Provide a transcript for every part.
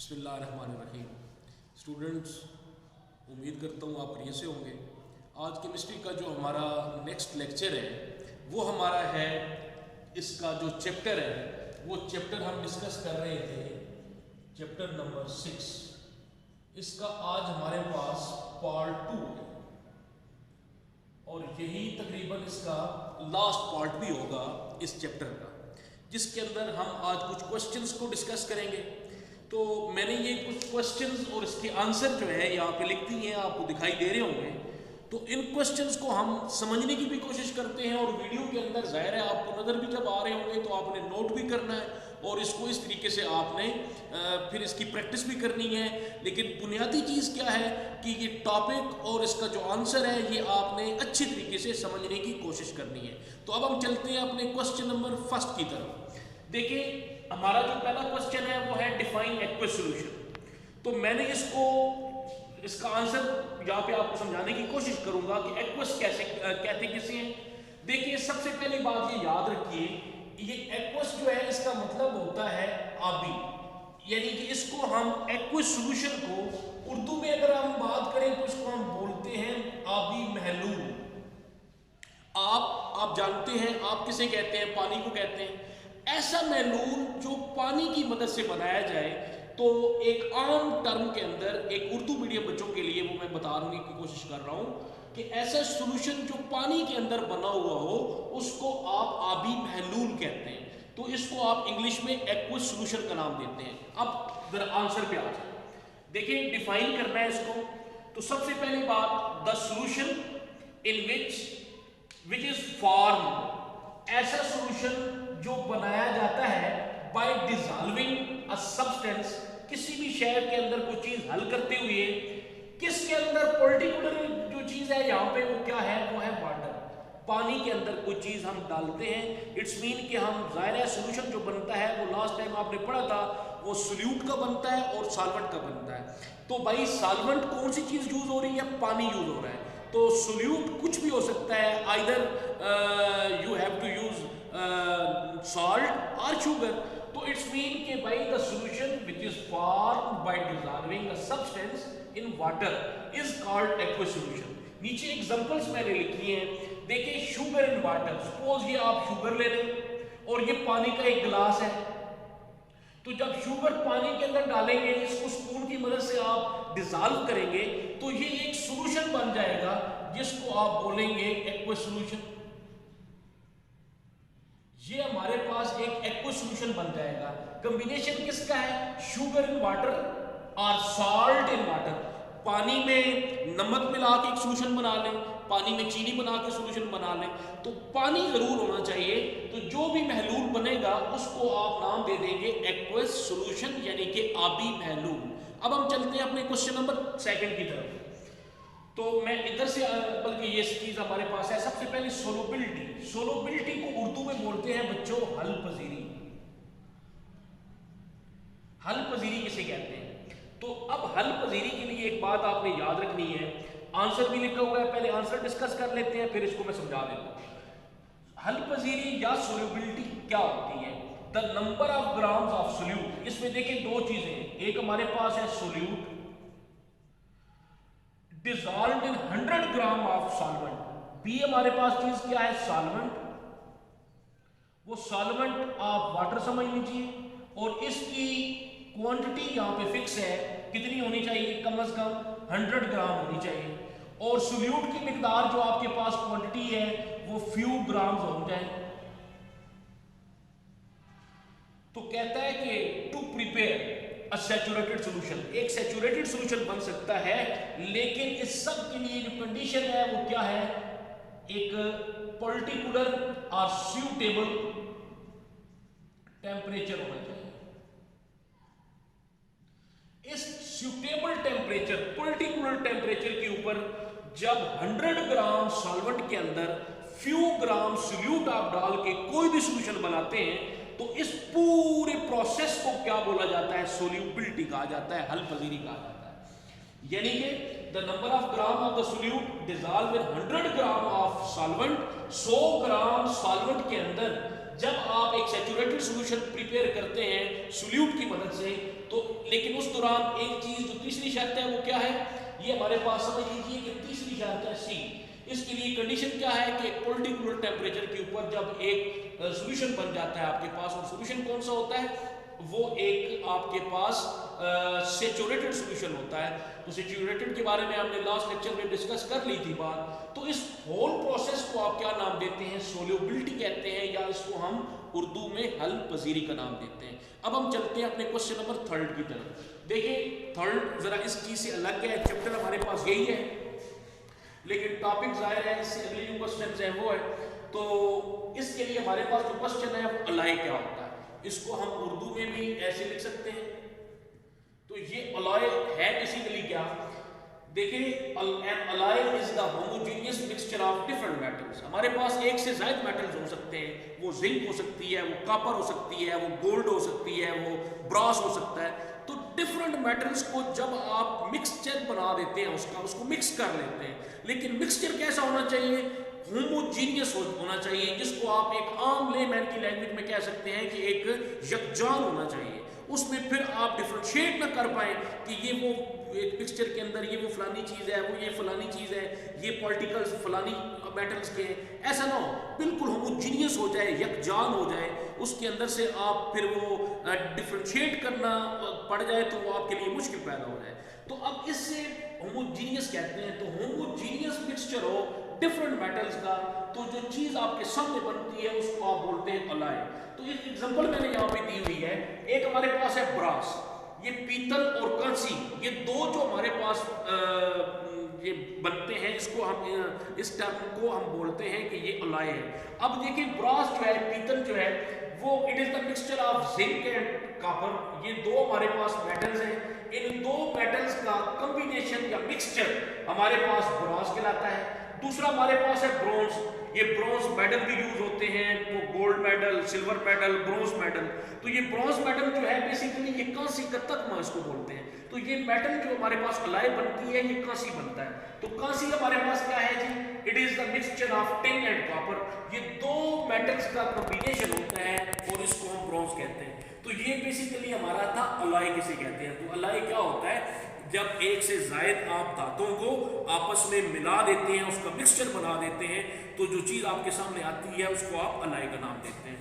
बिस्मिल्लाहिर्रहमानिर्रहीम। स्टूडेंट्स, उम्मीद करता हूँ आप बढ़िया से होंगे। आज केमिस्ट्री का जो हमारा नेक्स्ट लेक्चर है वो हमारा है, इसका जो चैप्टर है वो चैप्टर हम डिस्कस कर रहे थे, चैप्टर नंबर 6। इसका आज हमारे पास पार्ट 2 है और यही तकरीबन इसका लास्ट पार्ट भी होगा इस चैप्टर का, जिसके अंदर हम आज कुछ क्वेश्चंस को डिस्कस करेंगे। तो मैंने ये कुछ क्वेश्चंस और इसके आंसर जो है यहाँ पे लिख दिए हैं, आपको दिखाई दे रहे होंगे। तो इन क्वेश्चंस को हम समझने की भी कोशिश करते हैं और वीडियो के अंदर जाहिर है आपको नज़र भी जब आ रहे होंगे तो आपने नोट भी करना है और इसको इस तरीके से आपने फिर इसकी प्रैक्टिस भी करनी है। लेकिन बुनियादी चीज़ क्या है कि ये टॉपिक और इसका जो आंसर है ये आपने अच्छी तरीके से समझने की कोशिश करनी है। तो अब हम चलते हैं अपने क्वेश्चन नंबर 1 की तरफ। देखिए, हमारा जो पहला क्वेश्चन है वो है डिफाइन एक्वस सॉल्यूशन। तो मैंने इसका आंसर यहाँ पे आपको समझाने की कोशिश करूंगा कि एक्वस कैसे कहते किसे हैं। देखिए, सबसे पहली बात ये याद रखिए, ये एक्वस जो है इसका मतलब होता है आबी, यानी कि इसको हम एक्वस सॉल्यूशन को उर्दू में अगर हम बात करें तो इसको हम बोलते हैं आबी महलूल। आप जानते हैं आप किसे कहते हैं? पानी को कहते हैं। ऐसा महलूल जो पानी की मदद से बनाया जाए, तो एक आम टर्म के अंदर एक उर्दू मीडियम बच्चों के लिए वो मैं बताने की कोशिश कर रहा हूं कि ऐसा सॉल्यूशन जो पानी के अंदर बना हुआ हो उसको आप आबी महलूल कहते हैं। तो इसको आप इंग्लिश में एक्वस सॉल्यूशन का नाम देते हैं। अब जरा आंसर पे आ जाए। देखिए, डिफाइन करना है इसको। तो सबसे पहली बात, the solution in which is form, ऐसा सॉल्यूशन जो बनाया जाता है बाय डिसॉल्विंग अ सब्सटेंस, किसी भी शहर के अंदर कोई चीज हल करते हुए, किसके अंदर पर्टिकुलर जो चीज है यहाँ पे वो क्या है, वो है वाटर। पानी के अंदर कोई चीज हम डालते हैं, इट्स मीन कि हम जाहिर है सॉल्यूशन जो बनता है वो लास्ट टाइम आपने पढ़ा था वो सोल्यूट का बनता है और सॉल्वेंट का बनता है। तो भाई सॉल्वेंट कौन सी चीज यूज हो रही है? पानी यूज हो रहा है। तो सोल्यूट कुछ भी हो सकता है, either you have to use salt or sugar। तो इट्स मीन के भाई the solution which is formed by dissolving a substance in water is called aqueous solution. नीचे एग्जांपल्स मैंने लिखी हैं। देखिए, शुगर इन वाटर, सपोज ये आप शुगर ले रहे और ये पानी का एक गिलास है। तो जब शुगर पानी के अंदर डालेंगे, इसको स्पून की मदद से आप डिसॉल्व करेंगे तो ये एक सॉल्यूशन बन जाएगा जिसको आप बोलेंगे एक्वस सॉल्यूशन। ये हमारे पास एक एक्वस सॉल्यूशन बन जाएगा। कॉम्बिनेशन किसका है? शुगर इन वाटर और सॉल्ट इन वाटर। पानी में नमक मिला के एक सॉल्यूशन बना लें, पानी में चीनी बना के सॉल्यूशन बना लें, तो पानी जरूर होना चाहिए। तो जो भी महलूल बनेगा उसको आप नाम दे देंगे एक्वस सॉल्यूशन, यानी कि आबी महलूल। अब हम चलते हैं अपने क्वेश्चन नंबर 2 की तरफ। तो मैं इधर से, बल्कि ये चीज हमारे पास है। सबसे पहले सोलोबिलिटी। सोलोबिलिटी को उर्दू में बोलते हैं बच्चों हल पजीरी। हल पजीरी किसे कहते हैं? तो अब हल पजीरी के लिए एक बात आपने याद रखनी है, आंसर भी लिखा हुआ है, पहले आंसर डिस्कस कर लेते हैं फिर इसको मैं समझा देता हूं। हल पजीरी या सोल्यूबिलिटी क्या होती है? The number of grams of solute. इसमें देखिए दो चीजें हैं, एक हमारे पास है solute dissolved in 100 gram of solvent. बी हमारे पास चीज क्या है? सॉल्वेंट। वो सॉल्वेंट आप वाटर समझ लीजिए और इसकी क्वांटिटी यहाँ पे फिक्स है, कितनी होनी चाहिए? कम से कम 100 ग्राम होनी चाहिए। और सोल्यूट की मिकदार जो आपके पास क्वांटिटी है वो फ्यू ग्राम्स हो जाए। तो कहता है कि to prepare a saturated solution, एक सैचुरेटेड सॉल्यूशन बन सकता है, लेकिन इस सब के लिए जो कंडीशन है वो क्या है? एक पर्टिकुलर और सूटेबल टेम्परेचर होना चाहिए। इस सूटेबल टेम्परेचर, पर्टिकुलर टेम्परेचर के ऊपर जब 100 ग्राम सॉल्वेंट के अंदर फ्यू ग्राम सोल्यूट आप डाल के कोई भी सॉल्यूशन बनाते हैं तो इस पूरे प्रोसेस को क्या बोला जाता है? सोल्यूबिलिटी कहा जाता है, हल पजीरी कहा जाता है। यानी कि the number of gram of the solute dissolve in 100 gram of solvent. 100 gram solvent के अंदर जब आप एक सैचुरेटेड सॉल्यूशन प्रिपेयर करते हैं सोल्यूट की मदद से, तो लेकिन उस दौरान एक चीज जो तीसरी शर्त है वो क्या है, ये हमारे पास समझ लीजिए कि तीसरी शर्त है सी। इसके लिए कंडीशन क्या है कि एक पर्टिकुलर टेम्परेचर के ऊपर जब एक सॉल्यूशन बन जाता है आपके पास, और सॉल्यूशन कौन सा होता है, वो एक आपके पास सैचुरेटेड सॉल्यूशन होता है। तो सैचुरेटेड के बारे में हमने लास्ट लेक्चर में डिस्कस कर ली थी बात। तो इस होल प्रोसेस को आप क्या नाम देते हैं, सोल्यूबिलिटी कहते हैं, या इसको हम उर्दू में हल पजीरी का नाम देते हैं। अब हम चलते हैं अपने क्वेश्चन नंबर 3 की तरफ। देखिए थर्ड जरा इस चीज से अलग है, चैप्टर हमारे पास यही है लेकिन टॉपिक जाहिर है इससे अगले जो क्वेश्चन है वो है। तो इसके लिए हमारे पास जो क्वेश्चन है वो अलाय क्या होता है, इसको हम उर्दू में भी ऐसे लिख सकते हैं। तो ये अलाय है बेसिकली क्या, देखिए alloy is the homogeneous mixture of different metals. हमारे पास एक से ज्यादा मेटल्स हो सकते हैं, वो जिंक हो सकती है, वो कॉपर हो सकती है, वो गोल्ड हो सकती है, वो ब्रास हो सकता है। तो डिफरेंट मेटल्स को जब आप मिक्सचर बना देते हैं उसको मिक्स कर लेते हैं, लेकिन मिक्सचर कैसा होना चाहिए, होमोजीनियस होना चाहिए, जिसको आप एक आम लेमैन की लैंग्वेज में कह सकते हैं कि एक यकजान होना चाहिए। उसमें फिर आप डिफरेंशिएट ना कर पाए कि ये वो एक मिक्सचर के अंदर ये वो फलानी चीज़ है, वो ये फलानी चीज़ है, ये पार्टिकल्स फलानी मेटल्स के, ऐसा ना हो, बिल्कुल होमोजीनियस हो जाए, यकजान हो जाए, उसके अंदर से आप फिर वो डिफरेंशिएट करना पड़ जाए तो वो आपके लिए मुश्किल पैदा हो जाए। तो अब इससे होमोजीनियस कहते हैं। तो होमोजीनियस मिक्सचर हो डिफरेंट मेटल्स का, तो जो चीज आपके सामने बनती है उसको आप बोलते हैं अलाय। तो एक एग्जांपल मैंने यहाँ पे दी हुई है, एक हमारे पास है ब्रास, ये पीतल और कांसी, ये दो जो हमारे पास ये बनते हैं, इसको हम इस टर्म को हम बोलते हैं कि ये अलाय है। अब देखिए ब्रास जो है, पीतल जो है, वो it is the mixture of zinc and copper. ये दो हमारे पास मेटल्स हैं, इन दो मेटल्स का कॉम्बिनेशन या मिक्सचर हमारे पास ब्रास कहलाता है। दूसरा हमारे पास है ब्रोंज, ये ब्रोंज मेडल भी यूज होते हैं, वो gold medal, silver medal, bronze medal. तो ये ब्रोंज मेडल जो है बेसिकली ये कांसी का तख्मा इसको बोलते हैं। तो ये मेटल जो हमारे पास अलाय बनती है, ये कांसी बनता है। तो कांसी हमारे पास क्या है जी, it is the mixture of tin and copper. ये दो मेटल्स का कॉम्बिनेशन होता है और इसको हम ब्रोंज कहते हैं। तो ये बेसिकली हमारा था अलाय किसे कहते हैं। तो अलाय क्या होता है, जब एक से जायद आप धातुओं को आपस में मिला देते हैं, उसका मिक्सचर बना देते हैं, तो जो चीज आपके सामने आती है उसको आप अलाय का नाम देते हैं।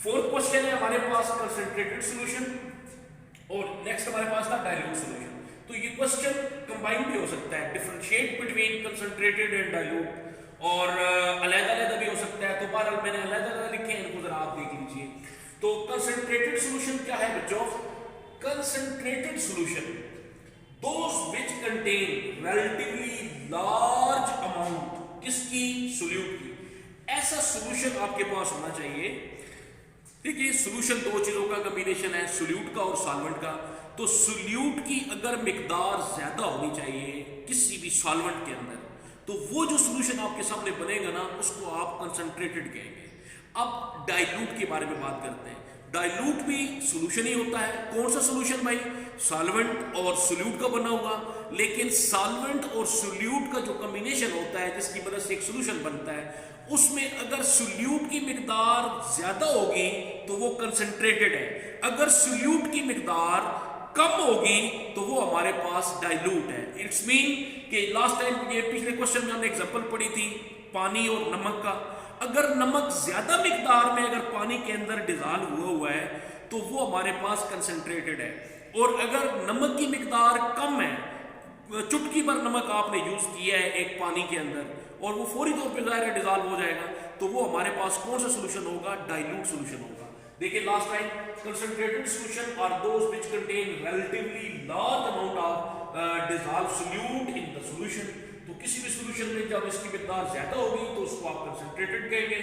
फोर्थ क्वेश्चन है हमारे पास कंसंट्रेटेड सॉल्यूशन, और नेक्स्ट हमारे पास था डाइल्यूट सॉल्यूशन। तो ये क्वेश्चन कंबाइन भी हो सकता है, differentiate between concentrated and dilute, और अलग-अलग भी हो सकता है। तो बहरहाल मैंने अलग-अलग लिखे हैं, इनको जरा आप देख लीजिए। तो कंसंट्रेटेड सॉल्यूशन क्या है बच्चों, concentrated solution those which contain relatively large amount, किसकी, सोल्यूट की। ऐसा सॉल्यूशन आपके पास होना चाहिए। देखिए सॉल्यूशन दो चीजों का कॉम्बिनेशन है, सोल्यूट का और सॉल्वेंट का। तो सोल्यूट की अगर मिकदार ज्यादा होनी चाहिए किसी भी सॉल्वेंट के अंदर, तो वो जो सॉल्यूशन आपके सामने बनेगा ना, उसको आप कंसंट्रेटेड कहेंगे। अब डाइल्यूट के बारे में बात करते हैं। डाइल्यूट भी सॉल्यूशन ही होता है। कौन सा सॉल्यूशन भाई, सॉल्वेंट और सोल्यूट का बना होगा। लेकिन सॉल्वेंट और सोल्यूट का जो कॉम्बिनेशन होता है, जिसकी मदद से एक सॉल्यूशन बनता है, उसमें अगर सोल्यूट की मिकदार ज्यादा होगी तो वो कंसंट्रेटेड है, अगर सोल्यूट की मिकदार कम होगी तो वो हमारे पास डाइल्यूट है। इट्स मीन कि लास्ट टाइम ये पिछले क्वेश्चन में हमने एग्जांपल पढ़ी थी पानी और नमक का। अगर नमक ज्यादा मिकदार में अगर पानी के अंदर डिजॉल्व हुआ है तो वो हमारे पास कंसंट्रेटेड है, और अगर नमक की मिकदार कम है, चुटकी भर नमक आपने यूज किया है एक पानी के अंदर और वो फौरी तौर पे जाहिर है डिजॉल्व हो जाएगा, तो वो हमारे पास कौन सा सॉल्यूशन होगा, डाइल्यूट सॉल्यूशन होगा। देखिए last time concentrated solution are those which contain relatively large amount of dissolve solute in the solution. तो किसी भी सॉल्यूशन में जब इसकी मिकदार ज्यादा होगी तो उसको आप कंसंट्रेटेड कहेंगे।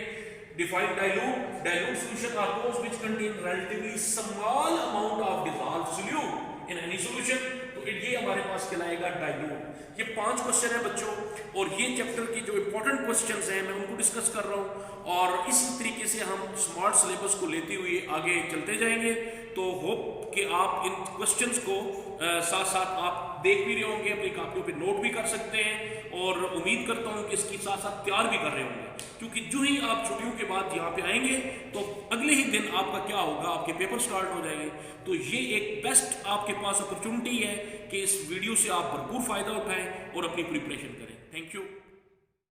Define dilute. Dilute solution are those which contain relatively small amount of dissolved solute in any solution. तो ये हमारे पास कहलाएगा डाइल्यूट। ये 5 क्वेश्चन है बच्चों, और ये चैप्टर की जो इंपॉर्टेंट क्वेश्चंस हैं मैं उनको डिस्कस कर रहा हूँ, और इसी तरीके से हम स्मार्ट सिलेबस को लेते हुए आगे चलते जाएंगे। तो होप कि आप इन क्वेश्चंस को साथ साथ आप देख भी रहे होंगे, अपनी कापियों पे नोट भी कर सकते हैं, और उम्मीद करता हूं कि इसकी साथ साथ तैयार भी कर रहे होंगे, क्योंकि जो ही आप छुट्टियों के बाद यहाँ पे आएंगे तो अगले ही दिन आपका क्या होगा, आपके पेपर स्टार्ट हो जाएंगे। तो ये एक बेस्ट आपके पास अपॉर्चुनिटी है कि इस वीडियो से आप भरपूर फायदा उठाएं और अपनी प्रिपरेशन करें। Thank you.